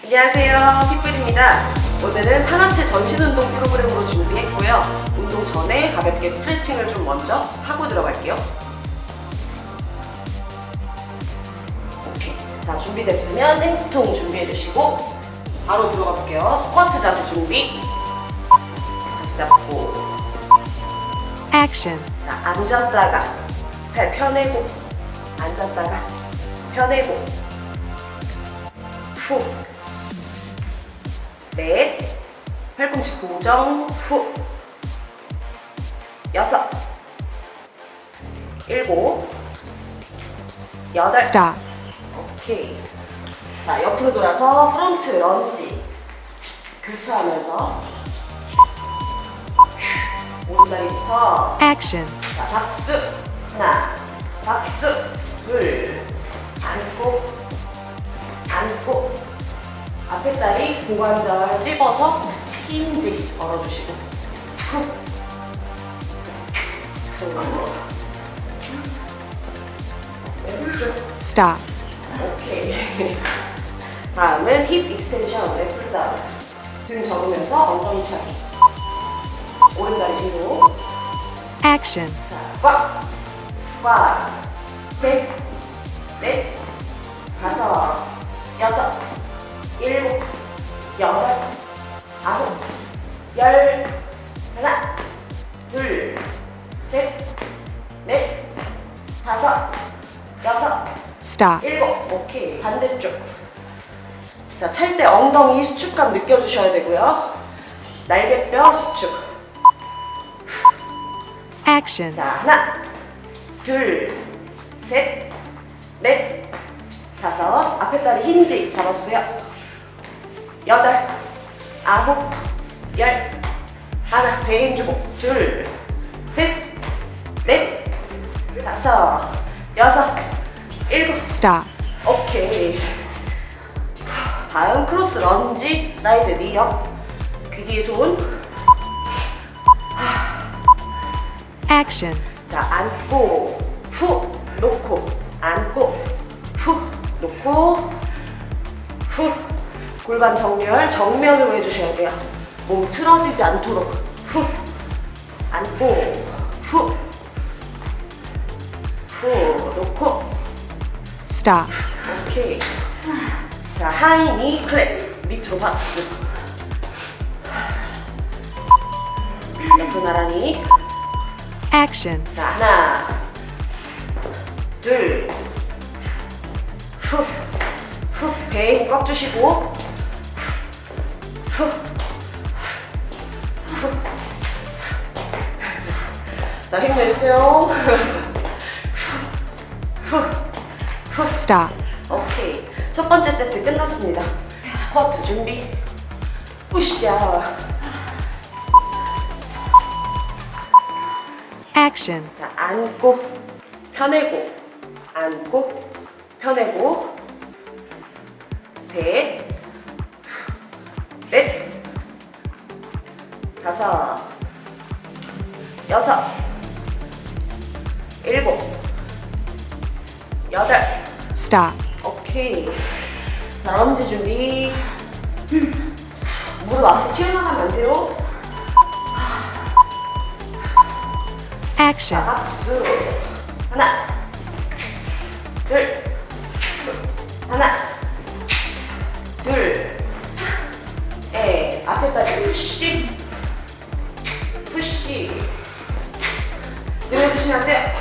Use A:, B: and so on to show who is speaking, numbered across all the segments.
A: 안녕하세요, 핏불입니다. 오늘은 상하체 전신운동 프로그램으로 준비했고요. 운동 전에 가볍게 스트레칭을 좀 먼저 하고 들어갈게요. 오케이. 자, 준비됐으면 생수통 준비해주시고 바로 들어가 볼게요. 스쿼트 자세 준비. 자세 잡고
B: 액션.
A: 자, 앉았다가 팔 펴내고 앉았다가 펴내고 후 넷, 팔꿈치 고정, 후 여섯, 일곱, 여덟.
B: Stop.
A: 오케이. 자, 옆으로 돌아서 프론트 런지 교차하면서 오른다리부터
B: 액션.
A: 자, 박수 하나, 박수 둘, 안고 안고 앞에 다리 고관절 찝어서 힌지 걸어주시고 후 왼쪽.
B: Stop.
A: 오케이. 다음은 힙 익스텐션 렛풀다운 등 접으면서 엉덩이 차기 오른다리 뒤로.
B: 액션.
A: 자, 꽉 셋, 넷, 다섯, 여섯, 일곱, 여덟, 아홉, 열. 하나, 둘, 셋, 넷, 다섯, 여섯,
B: Stop.
A: 일곱. 오케이. 반대쪽. 자, 찰 때 엉덩이 수축감 느껴주셔야 되고요. 날개뼈 수축.
B: 액션.
A: 자, 하나, 둘, 셋, 넷, 다섯. 앞에 다리 힌지 잡아주세요. 여덟, 아홉, 열. 하나, 배임 주고. 둘, 셋, 넷, 다섯, 여섯, 일곱.
B: Stop.
A: 오케이. 다음 크로스런지 사이드니업. 귀 뒤에 손.
B: 액션.
A: 자, 안고 후 놓고 안고 후 놓고 후. 골반 정렬 정면으로 해주셔야 돼요. 몸 틀어지지 않도록. 후 안고 후 놓고.
B: Stop.
A: 오케이. 자, 하이니 클랩 밑으로 박수. 옆으로 나란히.
B: 액션.
A: 자, 하나, 둘, 후, 배에 힘 꽉 주시고, 후. 자, 힘 내주세요.
B: Stop.
A: 오케이. 첫 번째 세트 끝났습니다. 스쿼트 준비. 으쌰.
B: 액션.
A: 자, 안고, 펴내고, 안고, 펴내고, 셋, 넷, 다섯, 여섯, 일곱, 여덟.
B: Stop.
A: 오케이. 자, 런지 준비. 무릎 앞으로 튀어나가면 안 돼요. 자,
B: 액션.
A: 박수. 하나, 둘, 하나, 둘, 앞에까지 푸시, 푸시. 내려주시면 안 돼요.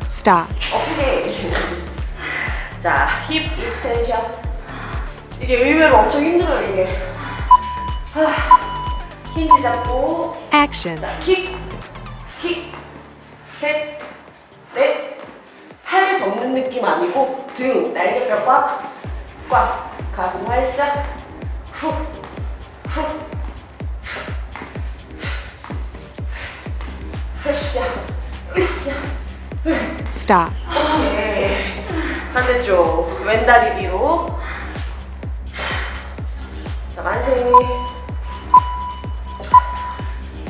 B: Stop.
A: 오케이. 자, 힙 익스텐션. 이게 의외로 엄청 힘들어요, 이게. 힌지 잡고.
B: 액션.
A: 자, 킥, 셋, 넷. 팔 접는 느낌 아니고 등, 날개뼈 꽉, 가슴 활짝, 후. 으쌰.
B: Stop.
A: 오케이. 반대쪽 왼다리 뒤로. 자, 만세.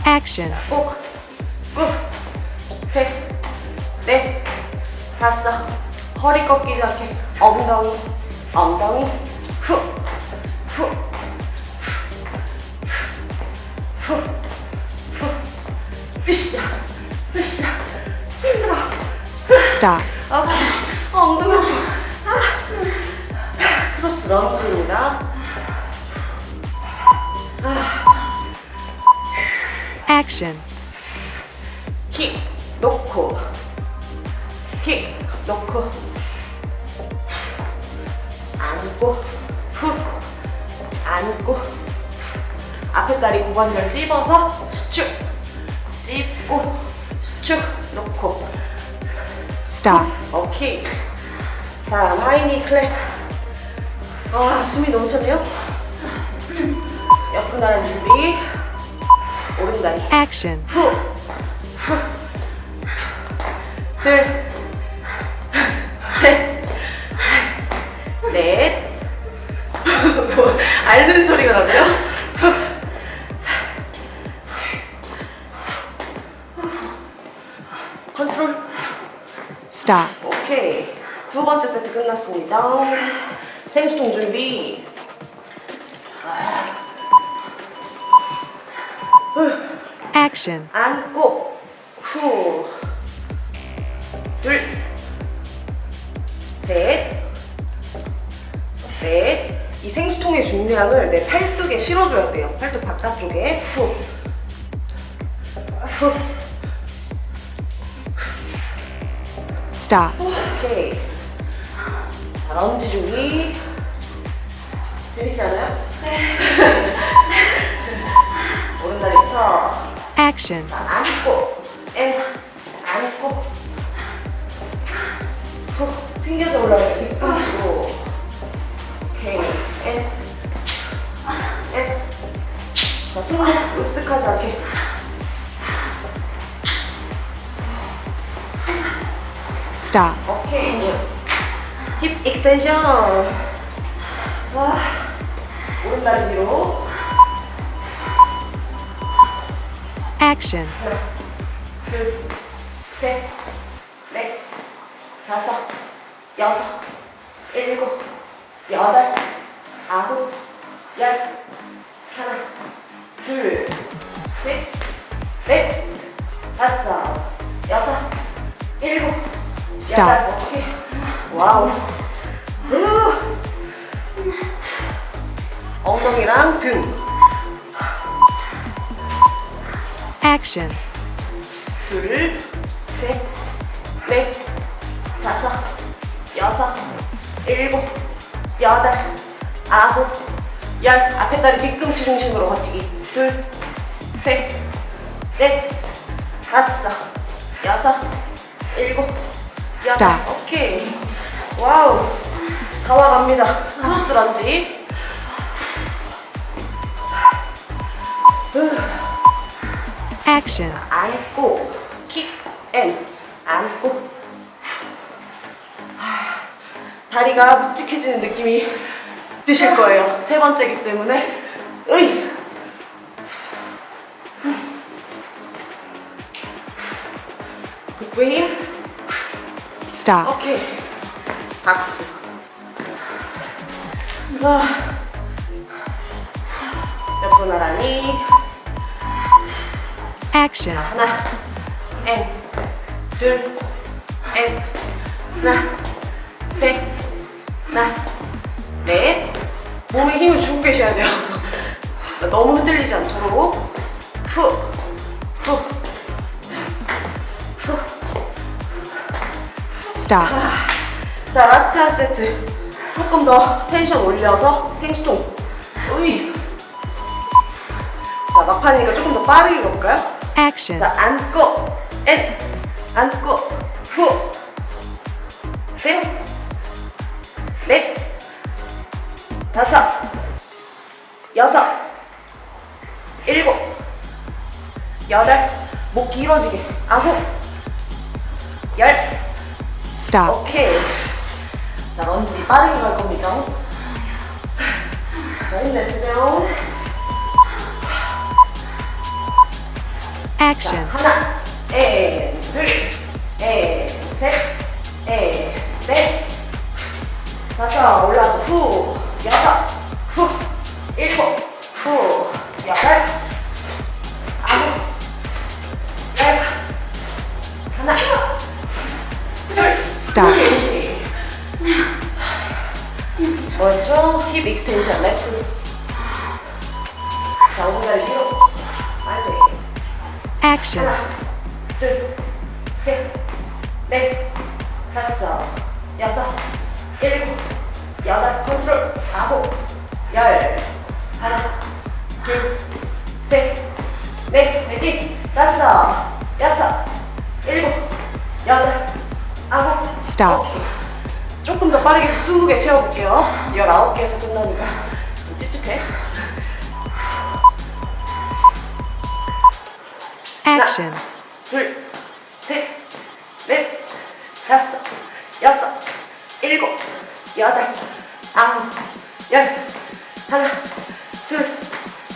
B: 액션.
A: 꾹, 셋, 넷, 다섯, 허리 꺾이지 않게 엉덩이, 엉덩이, 후, 후, 후, 후, 으쌰, 으쌰, 힘들어.
B: Stop.
A: 오케이, 엉덩이 아파. 크로스런지입니다.
B: Action.
A: 킥 놓고, 킥 놓고, 안고, 후, 안고, 앞에 다리 고관절 찝어서 수축, 찝고, 수축, 놓고.
B: Stop.
A: 오케이. 다음 하이니 클랩. 아, 숨이 너무 차네요. 옆으로 나란 준비. 오른다리.
B: Action.
A: 후, 후, 둘, 셋, 넷. 뭐, 앓는 소리가 나네요. 컨트롤.
B: Stop.
A: 오케이. 두 번째 세트 끝났습니다. 생수통 준비.
B: Action.
A: 안고, 후, 둘, 셋, 넷. 이 생수통의 중량을 내 팔뚝에 실어줘야 돼요. 팔뚝 바깥쪽에. 후, 후.
B: Stop.
A: 오케이. 자, 런지 준비. 재밌지 않아요? 네. 오른다리부터.
B: Action.
A: 자, 안고, 안고, 후, 튕겨서 올라가요. 뒤꿈치로. 오케이, 자, 승모 으쓱하지 않게.
B: Stop.
A: 오케이, 힙 익스텐션. 와, 오른다리 뒤로.
B: Action.
A: 하나, 둘, 셋, 넷, 다섯, 여섯, 일곱, 여덟, 아홉, 열. 하나, 둘, 셋, 넷, 다섯, 여섯, 일곱,
B: Stop.
A: 여덟. 오케이. 와우. 엉덩이랑 등.
B: Action.
A: 둘, 셋, 넷, 다섯, 여섯, 일곱, 여덟, 아홉, 열. 앞에 다리 뒤꿈치 중심으로 버티기. 둘, 셋, 넷, 다섯, 여섯, 일곱, 여덟.
B: Stop.
A: 오케이. 와우. 다 와갑니다. 크로스런지.
B: Action.
A: 안고, 킥, 안고. 다리가 묵직해지는 느낌이 드실 거예요. 세 번째이기 때문에. 으이. 복부에 힘.
B: Stop.
A: 오케이. 박수. 와. 옆으로 나란히.
B: Action.
A: 하나, 둘, 하나, 셋, 하나, 넷. 몸에 힘을 주고 계셔야 돼요. 너무 흔들리지 않도록. 후, 후, 후.
B: Stop.
A: 자, 라스트 한 세트. 조금 더 텐션 올려서 생수통. 으이. 자, 막판이니까 조금 더 빠르게 가볼까요?
B: Action.
A: 자, 안고, 안고, 후, 셋, 넷, 다섯, 여섯, 일곱, 여덟, 목 길어지게, 아홉, 열.
B: Stop.
A: 오케이. 자, 런지 빠르게 갈 겁니다. 자, 힘내주세요. 자,
B: Action.
A: 하나, 둘, 셋, 넷, 다섯, 올라와서 후, 여섯, 후, 일곱, 후, 여덟, 아홉, 열, 하나, 둘,
B: Stop.
A: 셋. 먼저 힙 익스텐션 렛풀. 자, 오른다리 위로 만세.
B: Action.
A: 하나, 둘, 셋, 넷, 다섯, 여섯, 일곱, 여덟, 컨트롤, 아홉, 열, 하나, 둘, 셋, 넷, 내기, 다섯, 여섯, 일곱, 여덟, 아홉,
B: Stop.
A: 오케이. 조금 더 빠르게 해서 20개 채워볼게요. 19개에서 끝나니까 좀 찝찝해.
B: Action.
A: 둘, 셋, 넷, 다섯, 여섯, 일곱, 여덟, 아홉, 열, 하나, 둘,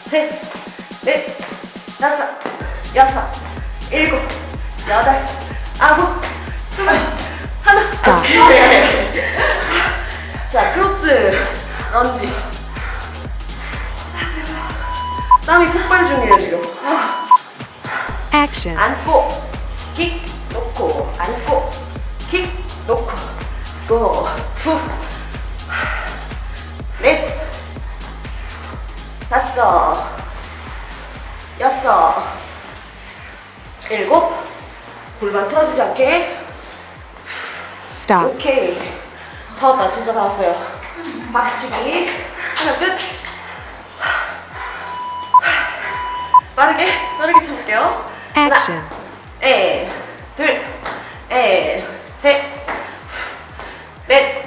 A: 셋, 넷, 다섯, 여섯, 일곱, 여덟, 아홉, 스물, 하나.
B: Stop.
A: 오케이. 자, 크로스런지. 땀이 폭발 중이에요 지금.
B: Action.
A: 안고 킥 놓고 안고 킥 놓고 고 후 넷 다섯 여섯 일곱 골반 틀어지지 않게.
B: Stop.
A: 오케이, 다 왔다. 진짜 다 왔어요. 박수치기 하나 끝. 빠르게 쳐볼게요.
B: Action.
A: 하나, 둘, 셋, 넷,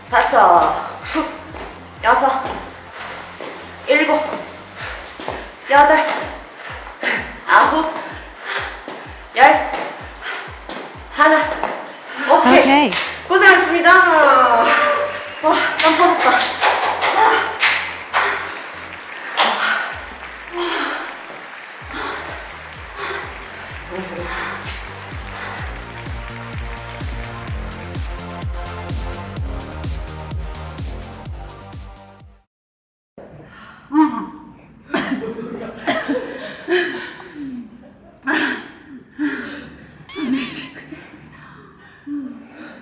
A: 다섯, 후, 여섯, 일곱, 여덟, 아홉, 열, 하나. 오케이.
B: 오케이.
A: 고생하셨습니다. 와, 땀 터졌다.